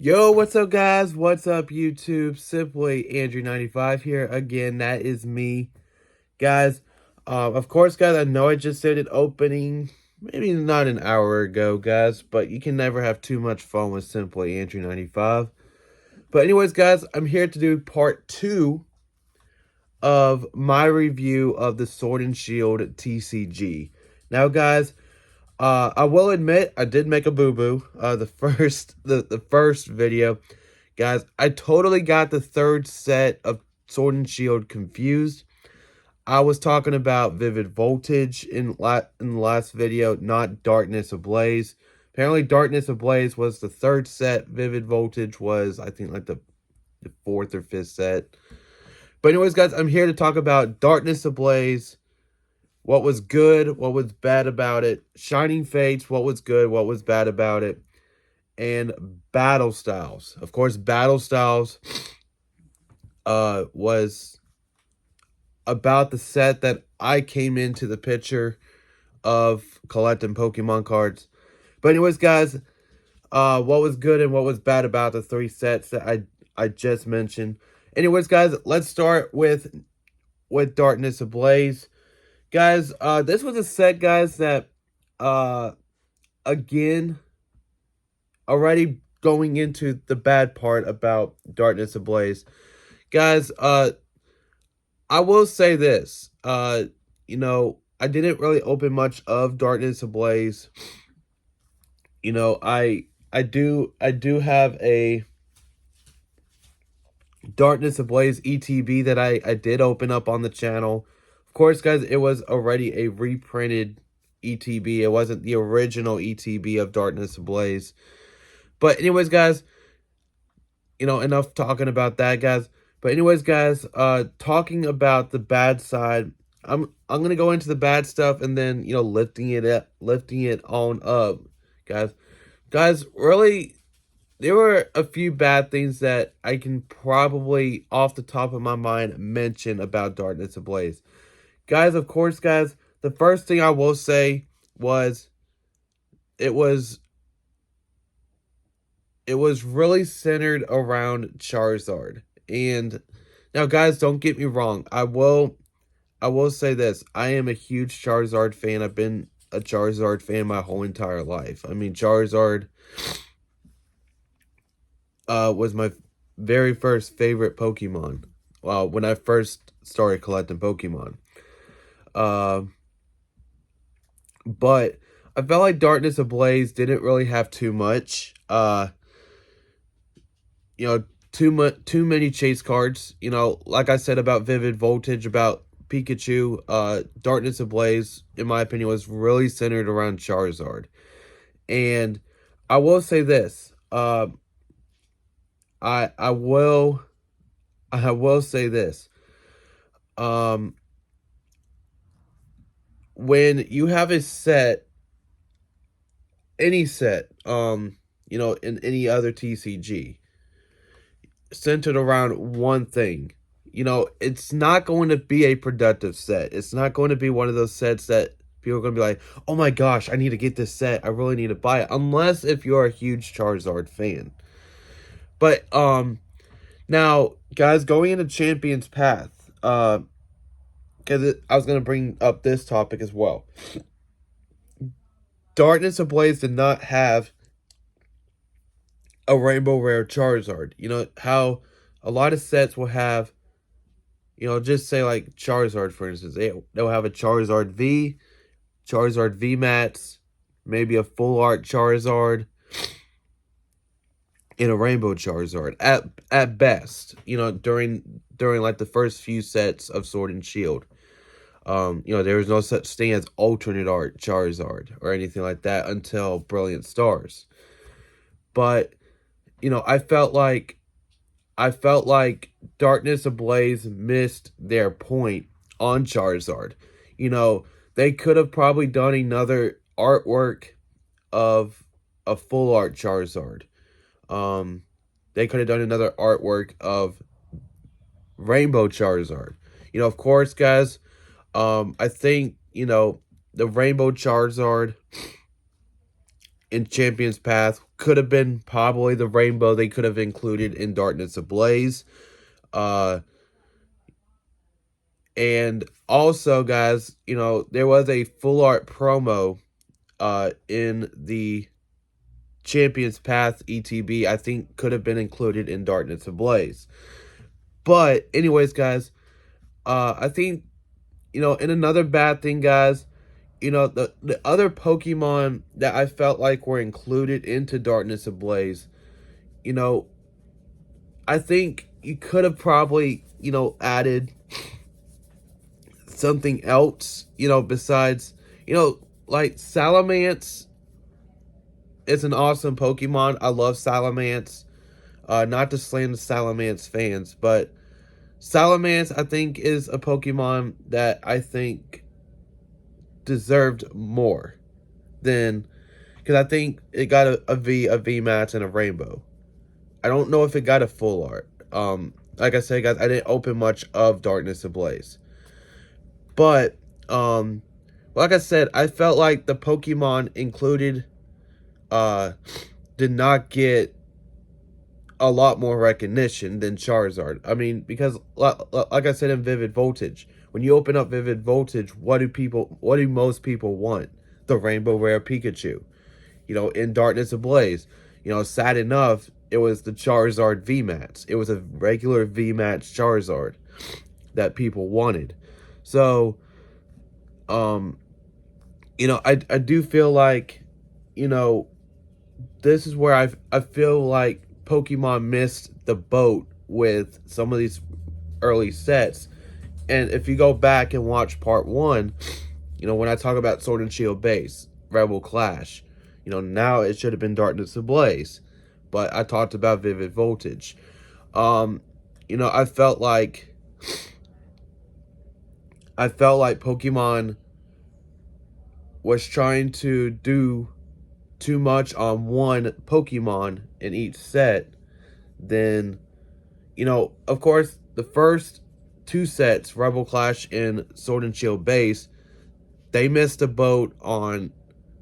Yo, what's up, guys? What's up, YouTube? Simply Andrew95 here. Again, that is me. Guys, of course, guys, I know I just did an opening, maybe not an hour ago, guys, but you can never have too much fun with Simply Andrew95. But anyways, guys, I'm here to do part 2 of my review of the Sword and Shield TCG. Now, guys, I will admit I did make a boo-boo. The first video, guys. I totally got the third set of Sword and Shield confused. I was talking about Vivid Voltage in the last video, not Darkness Ablaze. Apparently, Darkness Ablaze was the third set. Vivid Voltage was, I think, like the fourth or fifth set. But anyways, guys, I'm here to talk about Darkness Ablaze. What was good, what was bad about it. Shining Fates, what was good, what was bad about it. And Battle Styles. Of course, Battle Styles was about the set that I came into the picture of collecting Pokemon cards. But anyways, guys, what was good and what was bad about the three sets that I just mentioned. Anyways, guys, let's start with Darkness Ablaze. Guys, this was a set, guys, that, again, already going into the bad part about Darkness Ablaze. Guys, I will say this. You know, I didn't really open much of Darkness Ablaze. You know, I do have a Darkness Ablaze ETB that I did open up on the channel. Of course, guys, it was already a reprinted ETB. It wasn't the original ETB of Darkness Ablaze. But anyways, guys, you know, enough talking about that, guys. But anyways, guys, talking about the bad side, I'm gonna go into the bad stuff and then, you know, lifting it on up, guys. Guys, really, there were a few bad things that I can probably, off the top of my mind, mention about Darkness Ablaze. Guys, of course, guys, the first thing I will say was it was really centered around Charizard. And now, guys, don't get me wrong. I will say this. I am a huge Charizard fan. I've been a Charizard fan my whole entire life. I mean, Charizard was my very first favorite Pokemon. Well, when I first started collecting Pokemon. But I felt like Darkness Ablaze didn't really have too much. You know, too many chase cards. You know, like I said about Vivid Voltage, about Pikachu, Darkness Ablaze, in my opinion, was really centered around Charizard. And I will say this. I will say this. When you have a set, any set, you know, in any other TCG, centered around one thing, you know, it's not going to be a productive set. It's not going to be one of those sets that people are going to be like, oh my gosh, I need to get this set. I really need to buy it. Unless if you're a huge Charizard fan. But, now, guys, going into Champion's Path, because I was going to bring up this topic as well. Darkness Ablaze did not have a Rainbow Rare Charizard. You know, how a lot of sets will have, you know, just say like Charizard, for instance. They'll have a Charizard V, Charizard VMAX, maybe a Full Art Charizard, and a Rainbow Charizard at best, you know, during like the first few sets of Sword and Shield. You know, there was no such thing as alternate art Charizard or anything like that until Brilliant Stars. But, you know, I felt like Darkness Ablaze missed their point on Charizard. You know, they could have probably done another artwork of a Full Art Charizard. They could have done another artwork of Rainbow Charizard. You know, of course, guys, I think, you know, the Rainbow Charizard in Champion's Path could have been probably the rainbow they could have included in Darkness Ablaze. And also, guys, you know, there was a full art promo in the Champions Path ETB. I think could have been included in Darkness Ablaze. But anyways, guys, I think, you know, and another bad thing, guys, you know, the other Pokemon that I felt like were included into Darkness Ablaze, you know, I think you could have probably, you know, added something else, you know, besides, you know, like Salamence is an awesome Pokemon. I love Salamence. Not to slam the Salamence fans, but Salamence, I think, is a Pokemon that I think deserved more than, because I think it got a V match and a rainbow. I don't know if it got a full art. Like I said, guys, I didn't open much of Darkness Ablaze, but like I said, I felt like the Pokemon included did not get a lot more recognition than Charizard. I mean, because like I said in Vivid Voltage, when you open up Vivid Voltage, what do most people want? The Rainbow Rare Pikachu. You know, in Darkness Ablaze, you know, sad enough, it was the Charizard VMAX. It was a regular VMAX Charizard that people wanted. So, you know, I do feel like, you know, this is where I feel like Pokemon missed the boat with some of these early sets. And if you go back and watch part 1, you know, when I talk about Sword and Shield base, Rebel Clash, you know, now it should have been Darkness Ablaze, but I talked about Vivid Voltage. You know, I felt like Pokemon was trying to do too much on one Pokemon in each set. Then, you know, of course, the first 2 sets, Rebel Clash and Sword and Shield base, they missed the boat on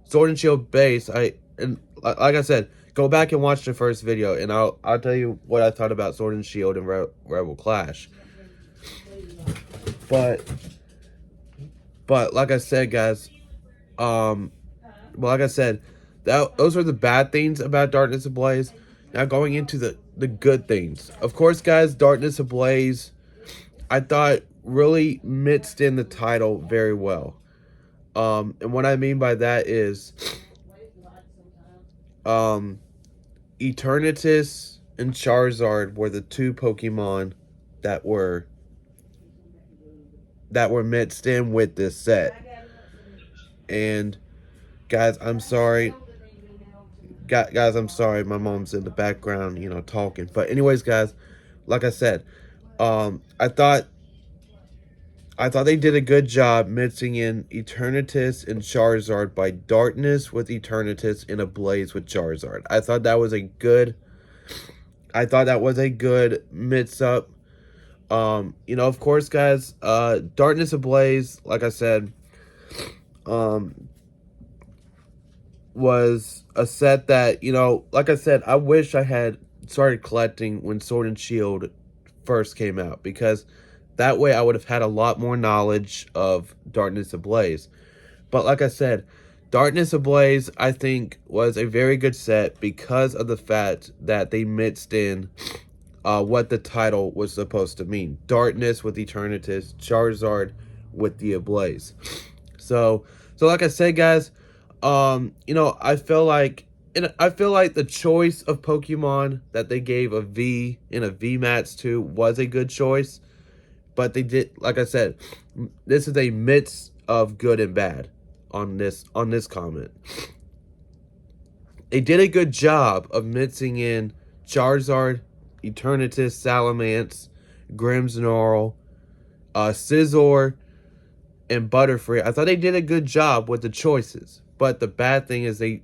Sword and Shield base. And like I said, go back and watch the first video, and I'll tell you what I thought about Sword and Shield and Rebel Clash. But like I said, guys, like I said, those are the bad things about Darkness Ablaze. Now going into the good things. Of course, guys, Darkness Ablaze, I thought really mixed in the title very well. And what I mean by that is, Eternatus and Charizard were the 2 Pokemon that were mixed in with this set. And guys, I'm sorry. Guys, I'm sorry. My mom's in the background, you know, talking. But anyways, guys, like I said, I thought they did a good job mixing in Eternatus and Charizard by Darkness with Eternatus and Ablaze with Charizard. I thought that was a good mix up. You know, of course, guys, Darkness Ablaze, like I said, was a set that, you know, like I said, I wish I had started collecting when Sword and Shield first came out, because that way I would have had a lot more knowledge of Darkness Ablaze. But like I said, Darkness Ablaze, I think, was a very good set because of the fact that they mixed in what the title was supposed to mean. Darkness with Eternatus, Charizard with the Ablaze. So like I said, guys, you know, I feel like the choice of Pokemon that they gave a V and a VMAX to was a good choice. But they did, like I said, this is a mix of good and bad on this comment. They did a good job of mixing in Charizard, Eternatus, Salamence, Grimmsnarl, Scizor, and Butterfree. I thought they did a good job with the choices. But the bad thing is they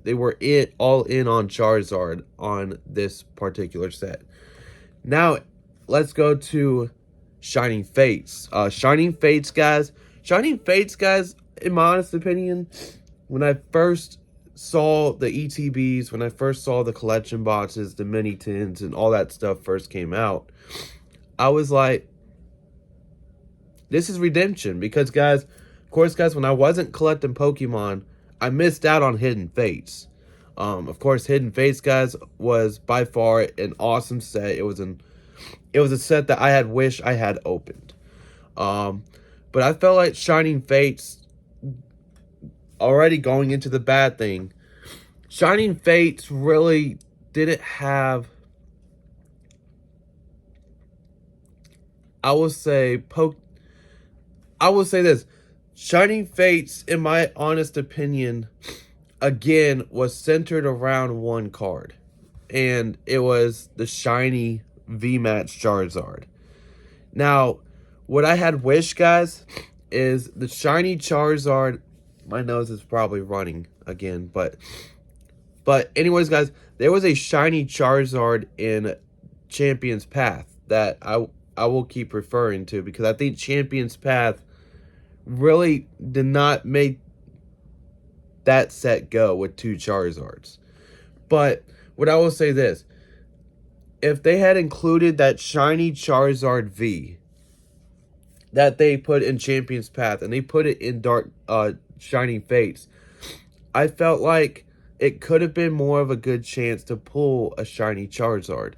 were all in on Charizard on this particular set. Now, let's go to Shining Fates. Shining Fates, guys, in my honest opinion, when I first saw the ETBs, when I first saw the collection boxes, the mini tins, and all that stuff first came out, I was like, this is redemption. Because, guys, of course, guys, when I wasn't collecting Pokemon, I missed out on Hidden Fates. Of course, Hidden Fates, guys, was by far an awesome set. It was a set that I had wished I had opened. But I felt like Shining Fates, already going into the bad thing, Shining Fates really didn't have, I will say this. Shining Fates, in my honest opinion, again, was centered around one card. And it was the shiny VMAX Charizard. Now, what I had wished, guys, is the shiny Charizard. My nose is probably running again, but anyways, guys, there was a shiny Charizard in Champion's Path that I will keep referring to, because I think Champion's Path really did not make that set go with 2 Charizards. But what I will say this, if they had included that shiny Charizard V that they put in Champion's Path and they put it in Dark Shining Fates, I felt like it could have been more of a good chance to pull a shiny Charizard.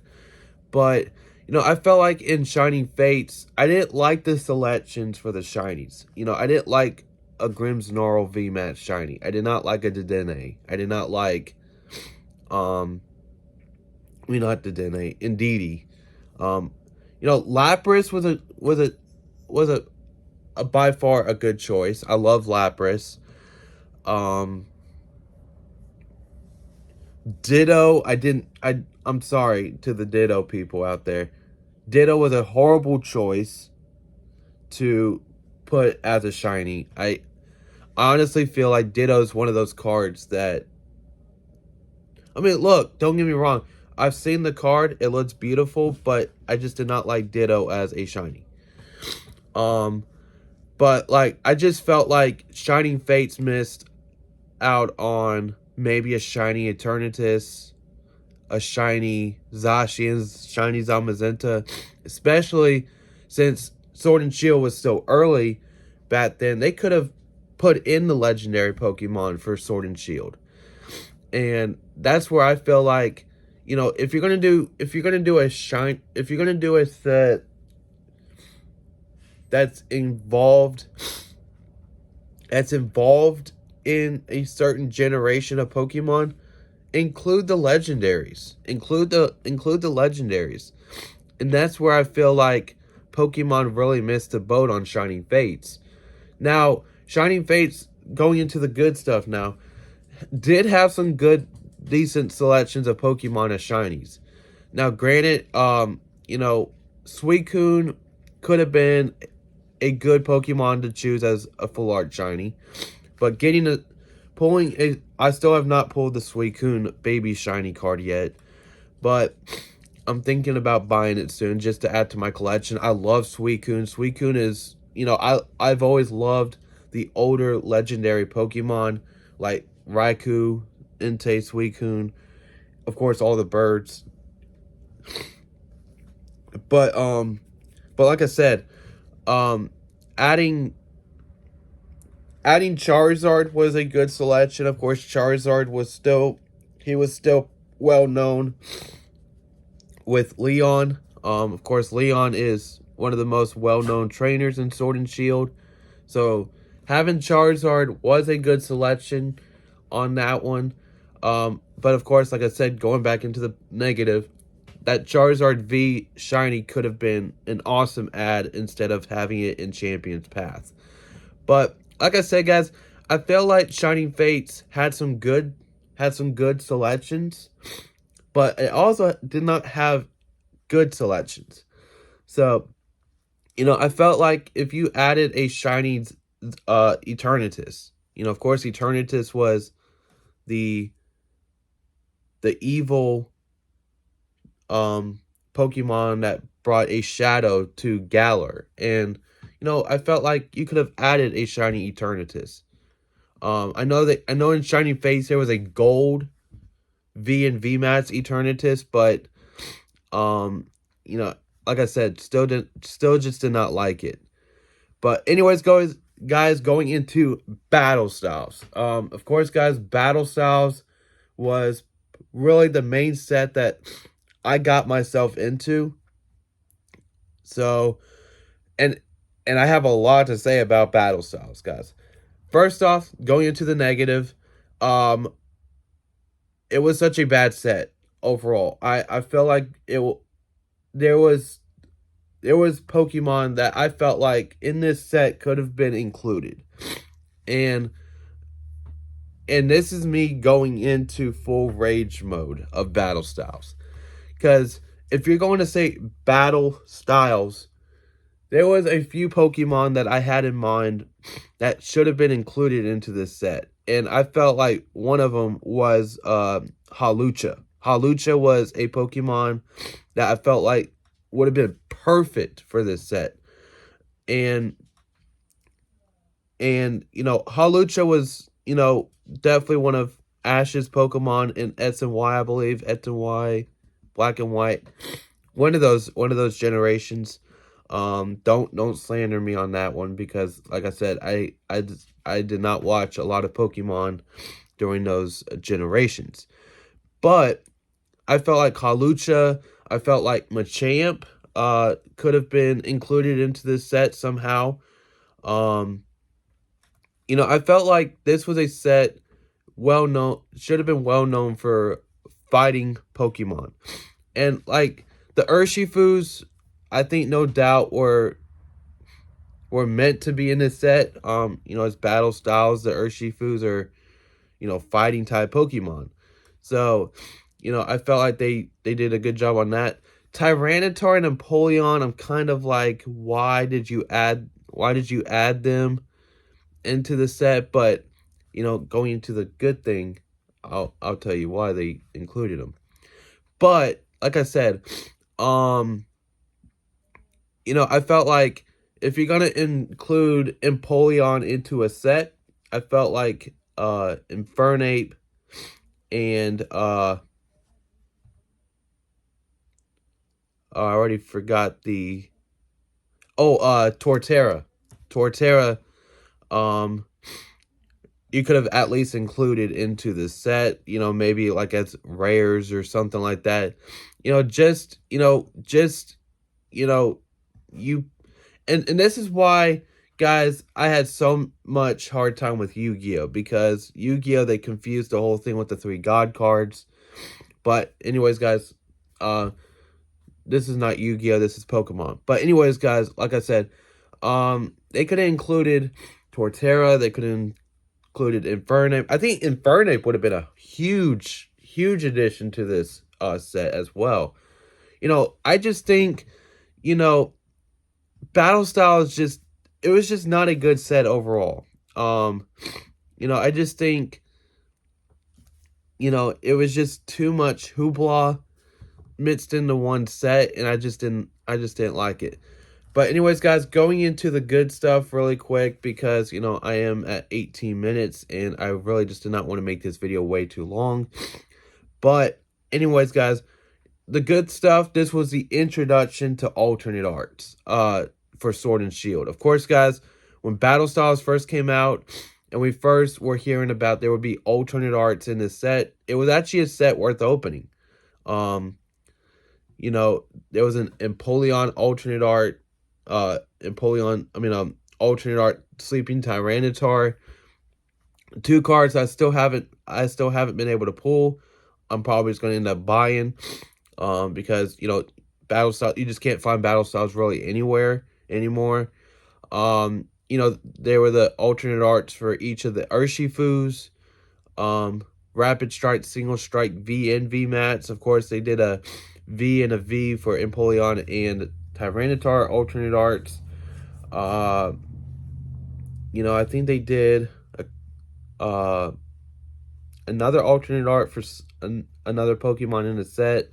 But, you know, I felt like in Shining Fates, I didn't like the selections for the shinies. You know, I didn't like a Grimmsnarl VMAX shiny. I did not like a Dedenne. I did not like, not Dedenne, Indeedee. You know, Lapras was a by far a good choice. I love Lapras. Ditto, I'm sorry to the Ditto people out there. Ditto was a horrible choice to put as a shiny. I honestly feel like Ditto is one of those cards that, I mean, look, don't get me wrong. I've seen the card. It looks beautiful, but I just did not like Ditto as a shiny. But, like, I just felt like Shining Fates missed out on maybe a shiny Eternatus, a shiny Zacian, shiny Zamazenta, especially since Sword and Shield was so early back then. They could have put in the legendary Pokemon for Sword and Shield. And that's where I feel like, you know, if you're gonna do a set that's involved in a certain generation of Pokemon, include the legendaries. Include the legendaries. And that's where I feel like Pokemon really missed the boat on Shining Fates. Now, Shining Fates, going into the good stuff now, did have some good, decent selections of Pokemon as shinies. Now, granted, you know, Suicune could have been a good Pokemon to choose as a full art shiny. But I still have not pulled the Suicune baby shiny card yet. But I'm thinking about buying it soon just to add to my collection. I love Suicune. Suicune is, you know, I've always loved the older legendary Pokemon like Raikou, Entei, Suicune, of course all the birds. But like I said, adding Charizard was a good selection. Of course, Charizard was still well known with Leon. Of course, Leon is one of the most well-known trainers in Sword and Shield. So having Charizard was a good selection on that one. But of course, like I said, going back into the negative, that Charizard V shiny could have been an awesome add instead of having it in Champion's Path. But like I said, guys, I feel like Shining Fates had some good selections, but it also did not have good selections. So, you know, I felt like if you added a shiny Eternatus, you know, of course Eternatus was the evil Pokemon that brought a shadow to Galar. And, you know, I felt like you could have added a shiny Eternatus. I know in Shining Fates there was a gold V and VMAX Eternatus, but you know, like I said, still just did not like it. But anyways, guys, going into battle styles. Of course, guys, battle styles was really the main set that I got myself into. So, and I have a lot to say about battle styles, guys. First off, going into the negative, it was such a bad set overall. I felt like there was Pokemon that I felt like in this set could have been included. And this is me going into full rage mode of battle styles. Because if you're going to say battle styles, there was a few Pokemon that I had in mind that should have been included into this set. And I felt like one of them was Hawlucha. Hawlucha was a Pokemon that I felt like would have been perfect for this set. And you know, Hawlucha was, you know, definitely one of Ash's Pokemon in X and Y, I believe. X and Y, Black and White. One of those generations. Don't slander me on that one, because like I said, I did not watch a lot of Pokemon during those generations. But I felt like Hawlucha, I felt like Machamp could have been included into this set somehow. You know, I felt like this was a set should have been well known for fighting Pokemon. And like the Urshifus, I think no doubt were meant to be in this set. You know, as battle styles, the Urshifus are, you know, fighting type Pokemon. So, you know, I felt like they did a good job on that. Tyranitar and Empoleon, I'm kind of like, why did you add them into the set? But, you know, going into the good thing, I'll tell you why they included them. But like I said, you know, I felt like if you're gonna include Empoleon into a set, I felt like Infernape and I already forgot the Torterra. Torterra, you could have at least included into the set, you know, maybe like as rares or something like that. You know, you and this is why, guys, I had so much hard time with Yu-Gi-Oh! Because Yu-Gi-Oh! They confused the whole thing with the 3 God cards. But anyways, guys, this is not Yu-Gi-Oh! This is Pokemon. But anyways, guys, like I said, they could have included Torterra. They could have included Infernape. I think Infernape would have been a huge addition to this set as well. You know, I just think, you know, Battle Style it was just not a good set overall. You know, I just think, you know, it was just too much hoopla mixed into one set, and I just didn't like it. But anyways, guys, going into the good stuff really quick, because, you know, I am at 18 minutes, and I really just did not want to make this video way too long. But anyways, guys, the good stuff, this was the introduction to alternate arts for Sword and Shield. Of course, guys, when Battle Styles first came out, and we first were hearing about there would be alternate arts in this set, it was actually a set worth opening. You know, there was an Empoleon alternate art, alternate art Sleeping Tyranitar. 2 cards I still haven't been able to pull. I'm probably just going to end up buying, because, you know, battle style, you just can't find battle styles really anywhere anymore. You know, there were the alternate arts for each of the Urshifus. Rapid Strike, Single Strike, V and VMAX. Of course, they did a V and a V for Empoleon and Tyranitar alternate arts. You know, I think they did another alternate art for another Pokemon in the set.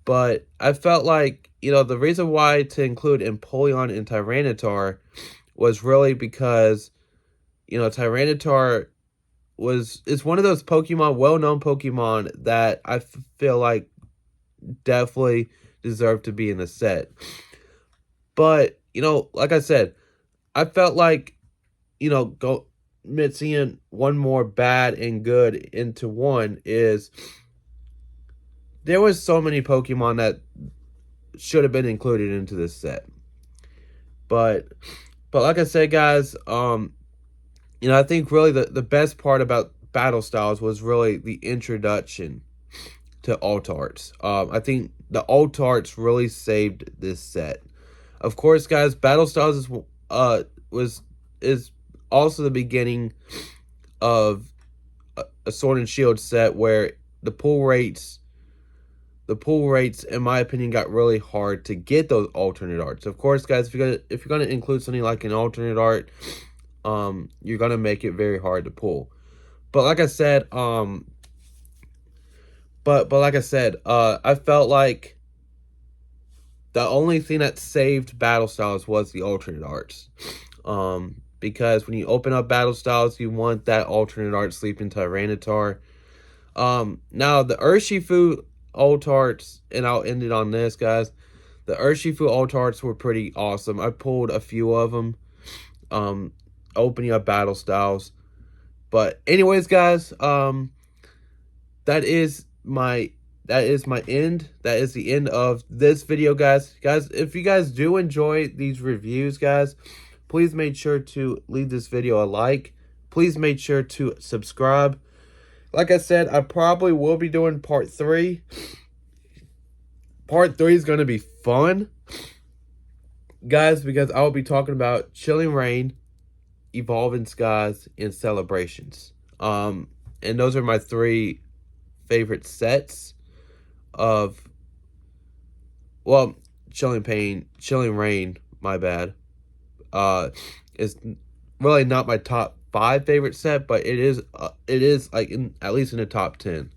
But I felt like, you know, the reason why to include Empoleon and Tyranitar was really because, You know, Tyranitar is one of those Pokemon, well-known Pokemon that I feel like definitely deserve to be in the set. But, you know, like I said, I felt like, you know, mixing one more bad and good into one is there was so many Pokemon that should have been included into this set. But like I said, guys, you know, I think really the best part about Battle Styles was really the introduction to Altarts. I think the Altarts really saved this set. Of course, guys, Battle Styles is also the beginning of a Sword and Shield set where the pull rates, in my opinion, got really hard to get those alternate arts. Of course, guys, if you're gonna include something like an alternate art, you're gonna make it very hard to pull. But like I said, but like I said, I felt like the only thing that saved Battle Styles was the alternate arts. Because when you open up Battle Styles, you want that alternate art Sleeping Tyranitar. Now the Urshifu Altarts, and I'll end it on this, guys. The Urshifu Altarts were pretty awesome. I pulled a few of them, opening up Battle Styles. But anyways, guys, that is my end. That is the end of this video, guys. Guys, if you guys do enjoy these reviews, guys, please make sure to leave this video a like. Please make sure to subscribe. Like I said, I probably will be doing part 3. Part 3 is going to be fun, guys, because I will be talking about Chilling Reign, Evolving Skies, and Celebrations. And those are my 3 favorite sets of, well, Chilling Reign, my bad, is really not my top 5 favorite set, but it is like at least in the top 10.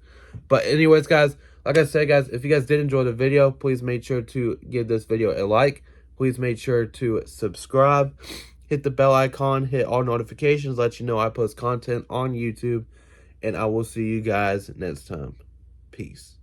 But anyways, guys, like I said, guys, if you guys did enjoy the video, please make sure to give this video a like. Please make sure to subscribe, hit the bell icon, hit all notifications, let you know I post content on YouTube, and I will see you guys next time. Peace.